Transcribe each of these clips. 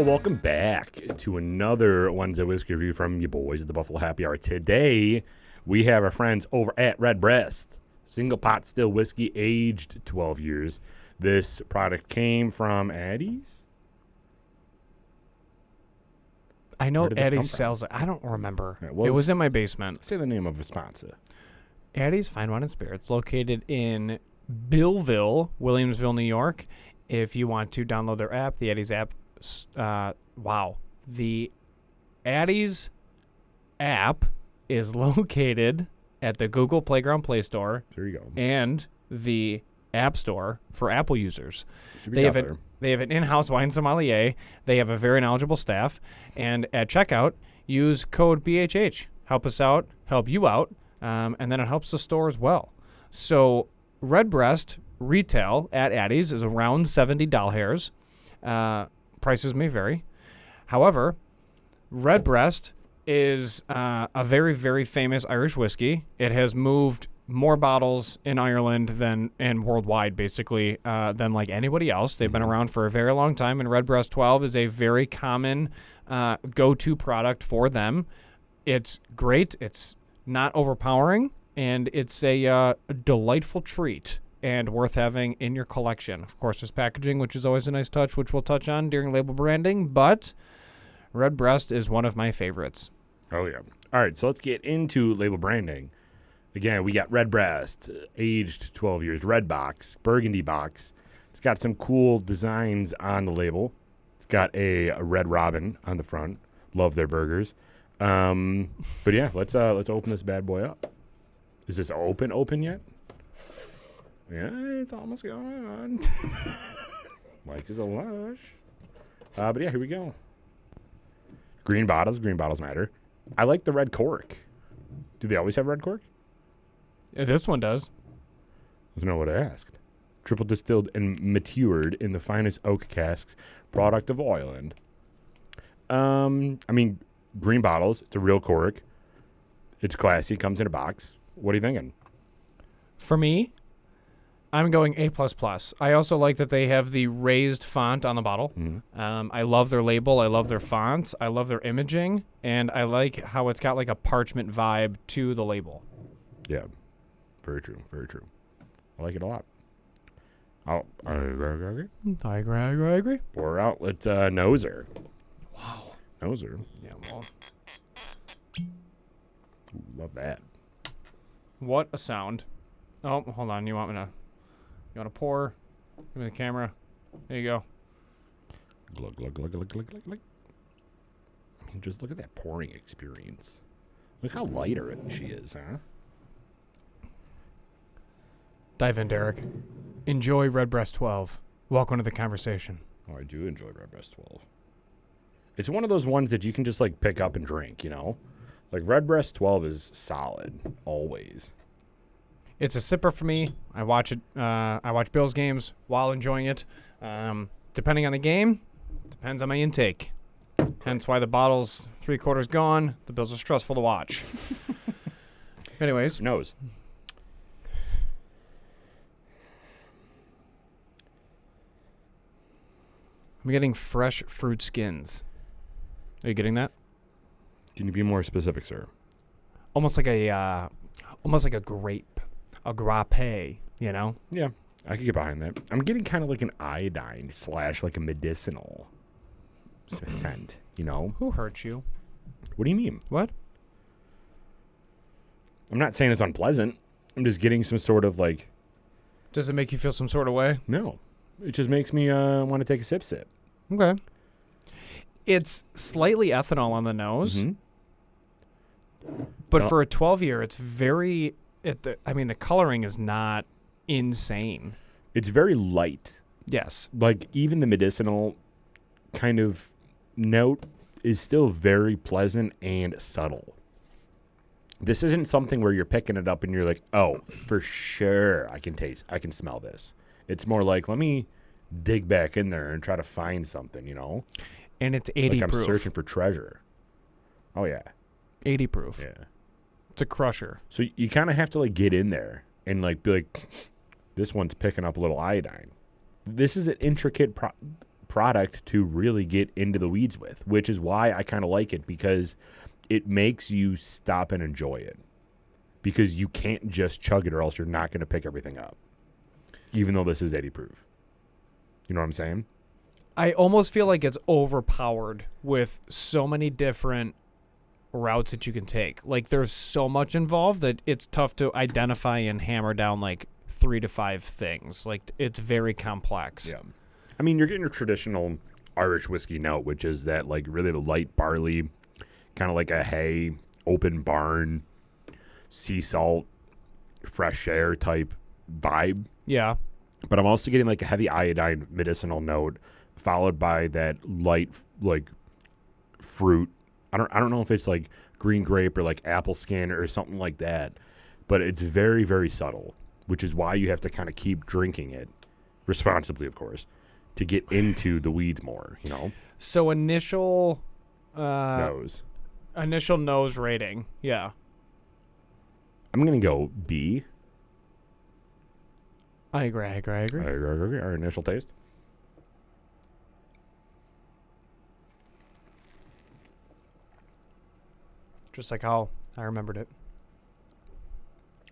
Well, welcome back to another Wednesday Whiskey Review from you boys at the Buffalo Happy Hour. Today, we have our friends over at Redbreast. Single pot still whiskey, aged 12 years. This product came from Addie's? I know Where did this Addie's come from? sells it. I don't remember. Yeah, It was in my basement. Say the name of a sponsor. Addie's Fine Wine and Spirits, located in Billville, Williamsville, New York. If you want to download their app, the Addie's app, the Addie's app is located at the Google Playground Play Store There you go. and the App Store for Apple users. Should be They have out there. They have an in-house wine sommelier. They have a very knowledgeable staff. And at checkout, use code BHH. Help us out, help you out, and then it helps the store as well. So Redbreast retail at Addie's is around $70. Prices may vary. However, Redbreast is a very, very famous Irish whiskey. It has moved more bottles in Ireland and worldwide, basically, than like anybody else. They've been around for a very long time, and Redbreast 12 is a very common go-to product for them. It's great. It's not overpowering, and it's a delightful treat and worth having in your collection. Of course, there's packaging, which is always a nice touch, which we'll touch on during label branding, but Redbreast is one of my favorites. Oh, yeah. All right, so let's get into label branding. Again, we got Redbreast, aged 12 years, red box, burgundy box. It's got some cool designs on the label. It's got a red robin on the front. Love their burgers. But yeah, let's open this bad boy up. Is this open yet? Yeah, it's almost gone. Mike is a lush. But yeah, here we go. Green bottles matter. I like the red cork. Do they always have red cork? This one does. That's not what I asked. Triple distilled and matured in the finest oak casks, product of Ireland. Green bottles. It's a real cork. It's classy. Comes in a box. What are you thinking? For me, I'm going A++. I also like that they have the raised font on the bottle. Mm-hmm. I love their label. I love their fonts. I love their imaging. And I like how it's got like a parchment vibe to the label. Yeah. Very true. Very true. I like it a lot. I agree. I agree. Pour her out. Let's nose her. Wow. Nose her. Yeah, well, Ooh, love that. what a sound. Oh, hold on. You want to pour? Give me the camera. There you go. Glug, glug, glug, glug, glug, glug, glug. I mean, just look at that pouring experience. Look how lighter she is, huh? Dive in, Derek. Enjoy Redbreast 12. Welcome to the conversation. Oh, I do enjoy Redbreast 12. It's one of those ones that you can just, like, pick up and drink, you know? Like, Redbreast 12 is solid, always. It's a sipper for me. I watch it. I watch Bills games while enjoying it. Depending on the game, depends on my intake. Hence why the bottle's 3/4 gone. The Bills are stressful to watch. Anyways, Nose. I'm getting fresh fruit skins. Are you getting that? Can you be more specific, sir? Almost like a grape, a grappe. You know? Yeah, I could get behind that. I'm getting kind of like an iodine / like a medicinal scent, you know? Who hurt you? What do you mean? What? I'm not saying it's unpleasant. I'm just getting some sort of like, Does it make you feel some sort of way? no. It just makes me want to take a sip. Okay. It's slightly ethanol on the nose, but No. for a 12-year, it's very. The coloring is not insane. It's very light. Yes. Like, even the medicinal kind of note is still very pleasant and subtle. This isn't something where you're picking it up and you're like, oh, for sure I can smell this. It's more like, let me dig back in there and try to find something, you know? And it's 80 Like I'm proof. searching for treasure. Oh, yeah. 80 proof. Yeah. It's a crusher. So you kind of have to, like, get in there and, like, be like, this one's picking up a little iodine. This is an intricate product to really get into the weeds with, which is why I kind of like it, because it makes you stop and enjoy it, because you can't just chug it or else you're not going to pick everything up, even though this is 80 proof. You know what I'm saying? I almost feel like it's overpowered with so many different routes that you can take. Like, there's so much involved that it's tough to identify and hammer down like 3 to 5 things. Like, it's very complex. Yeah. I mean, you're getting your traditional Irish whiskey note, which is that like really light barley, kind of like a hay, open barn, sea salt, fresh air type vibe. Yeah. But I'm also getting like a heavy iodine medicinal note, followed by that light like fruit. I don't know if it's like green grape or like apple skin or something like that, but it's very, very subtle, which is why you have to kind of keep drinking it responsibly, of course, to get into the weeds more, you know? So initial Nose. initial nose rating. Yeah. I'm going to go B. I agree. Our initial taste. Just like how I remembered it.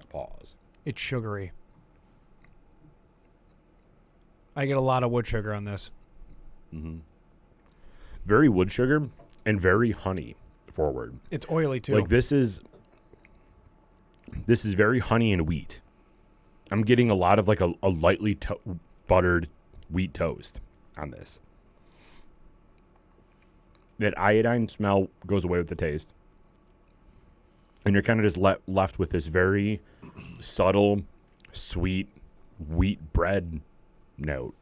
Pause. It's sugary. I get a lot of wood sugar on this. Mm-hmm. Very wood sugar and very honey forward. It's oily too. Like this is very honey and wheat. I'm getting a lot of like a lightly buttered wheat toast on this. That iodine smell goes away with the taste. And you're kind of just left with this very subtle, sweet wheat bread note.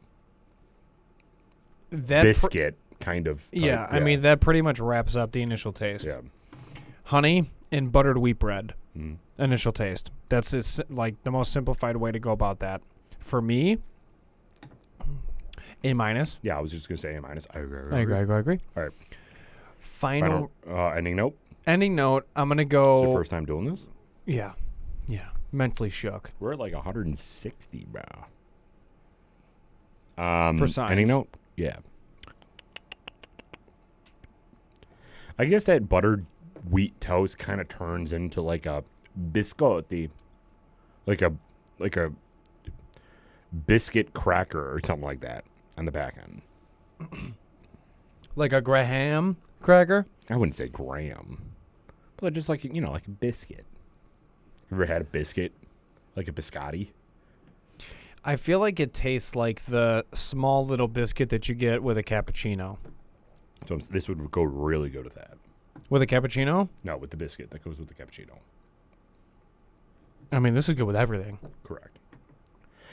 that Biscuit kind of type, yeah, I mean, that pretty much wraps up the initial taste. Yeah. Honey and buttered wheat bread. Mm. Initial taste. That's like the most simplified way to go about that. For me, A minus. Yeah, I was just going to say A minus. I agree. All right. Final ending note. ending note. I'm gonna It's go. your first time doing this? Yeah. Mentally shook. We're at like 160, bro. For science. Ending note? Yeah. I guess that buttered wheat toast kind of turns into like a biscotti, like a biscuit cracker or something like that on the back end. Like a Graham cracker. I wouldn't say graham, but just like, like a biscuit. Ever had a biscuit, like a biscotti? I feel like it tastes like the small little biscuit that you get with a cappuccino. So this would go really good with that. With a cappuccino? No, with the biscuit that goes with the cappuccino. I mean, this is good with everything. Correct.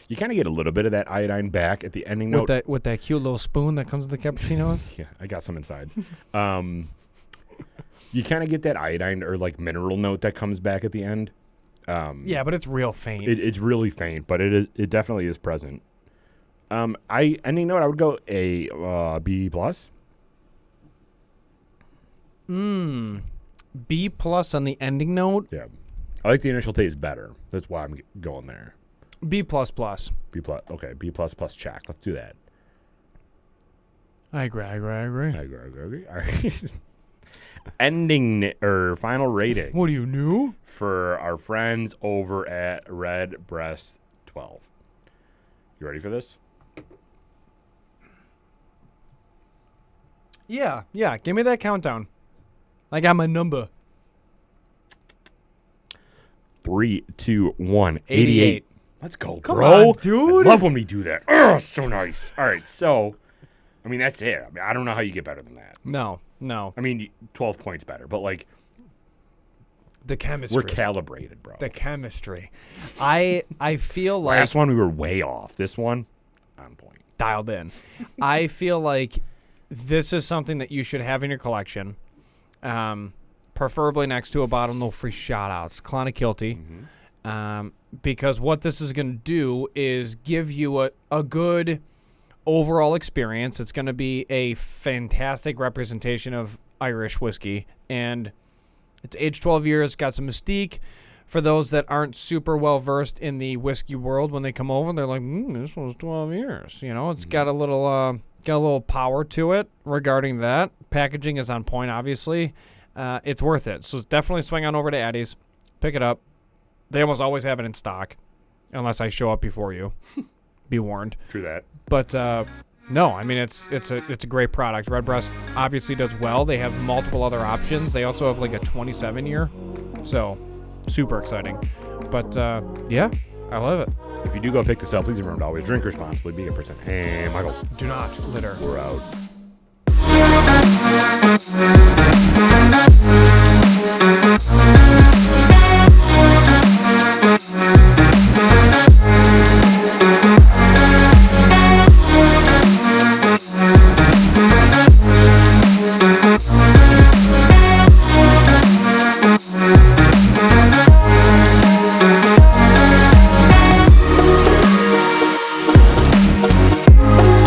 You kind of get a little bit of that iodine back at the ending note. With that cute little spoon that comes with the cappuccinos? Yeah, I got some inside. You kind of get that iodine or like mineral note that comes back at the end. Yeah, but it's real faint. It's really faint, but it definitely is present. Ending note, I would go a B plus. B plus on the ending note. Yeah, I like the initial taste better. That's why I'm going there. B plus plus. B plus. Okay, B plus check. Let's do that. I agree. I agree. All right. Ending or final rating. What are you new? For our friends over at Redbreast 12. You ready for this? Yeah. Give me that countdown. I got my number. 3, 2, 1. 88. Let's go, Come bro. on, dude. I love when we do that. Oh, so nice. All right, so, I mean, that's it. I mean, I don't know how you get better than that. No. I mean, 12 points better, but, like, The chemistry. we're calibrated, bro. The chemistry. I feel like Last one, we were way off. This one, on point. dialed in. I feel like this is something that you should have in your collection. Preferably next to a bottle, no free shout-outs. Clonakilty. Because what this is going to do is give you a good overall experience. It's going to be a fantastic representation of Irish whiskey. And it's aged 12 years, got some mystique, for those that aren't super well versed in the whiskey world, when they come over, they're like, this one's 12 years. You know, it's got a little power to it regarding that. Packaging is on point, obviously. It's worth it. So definitely swing on over to Addie's, pick it up. They almost always have it in stock, unless I show up before you. Be warned. True that. But no, I mean it's a great product. Redbreast obviously does well. They have multiple other options. They also have like a 27-year, so super exciting. But yeah, I love it. If you do go pick this up, please remember to always drink responsibly. Be a percent. Hey, Michael. Do not litter. We're out.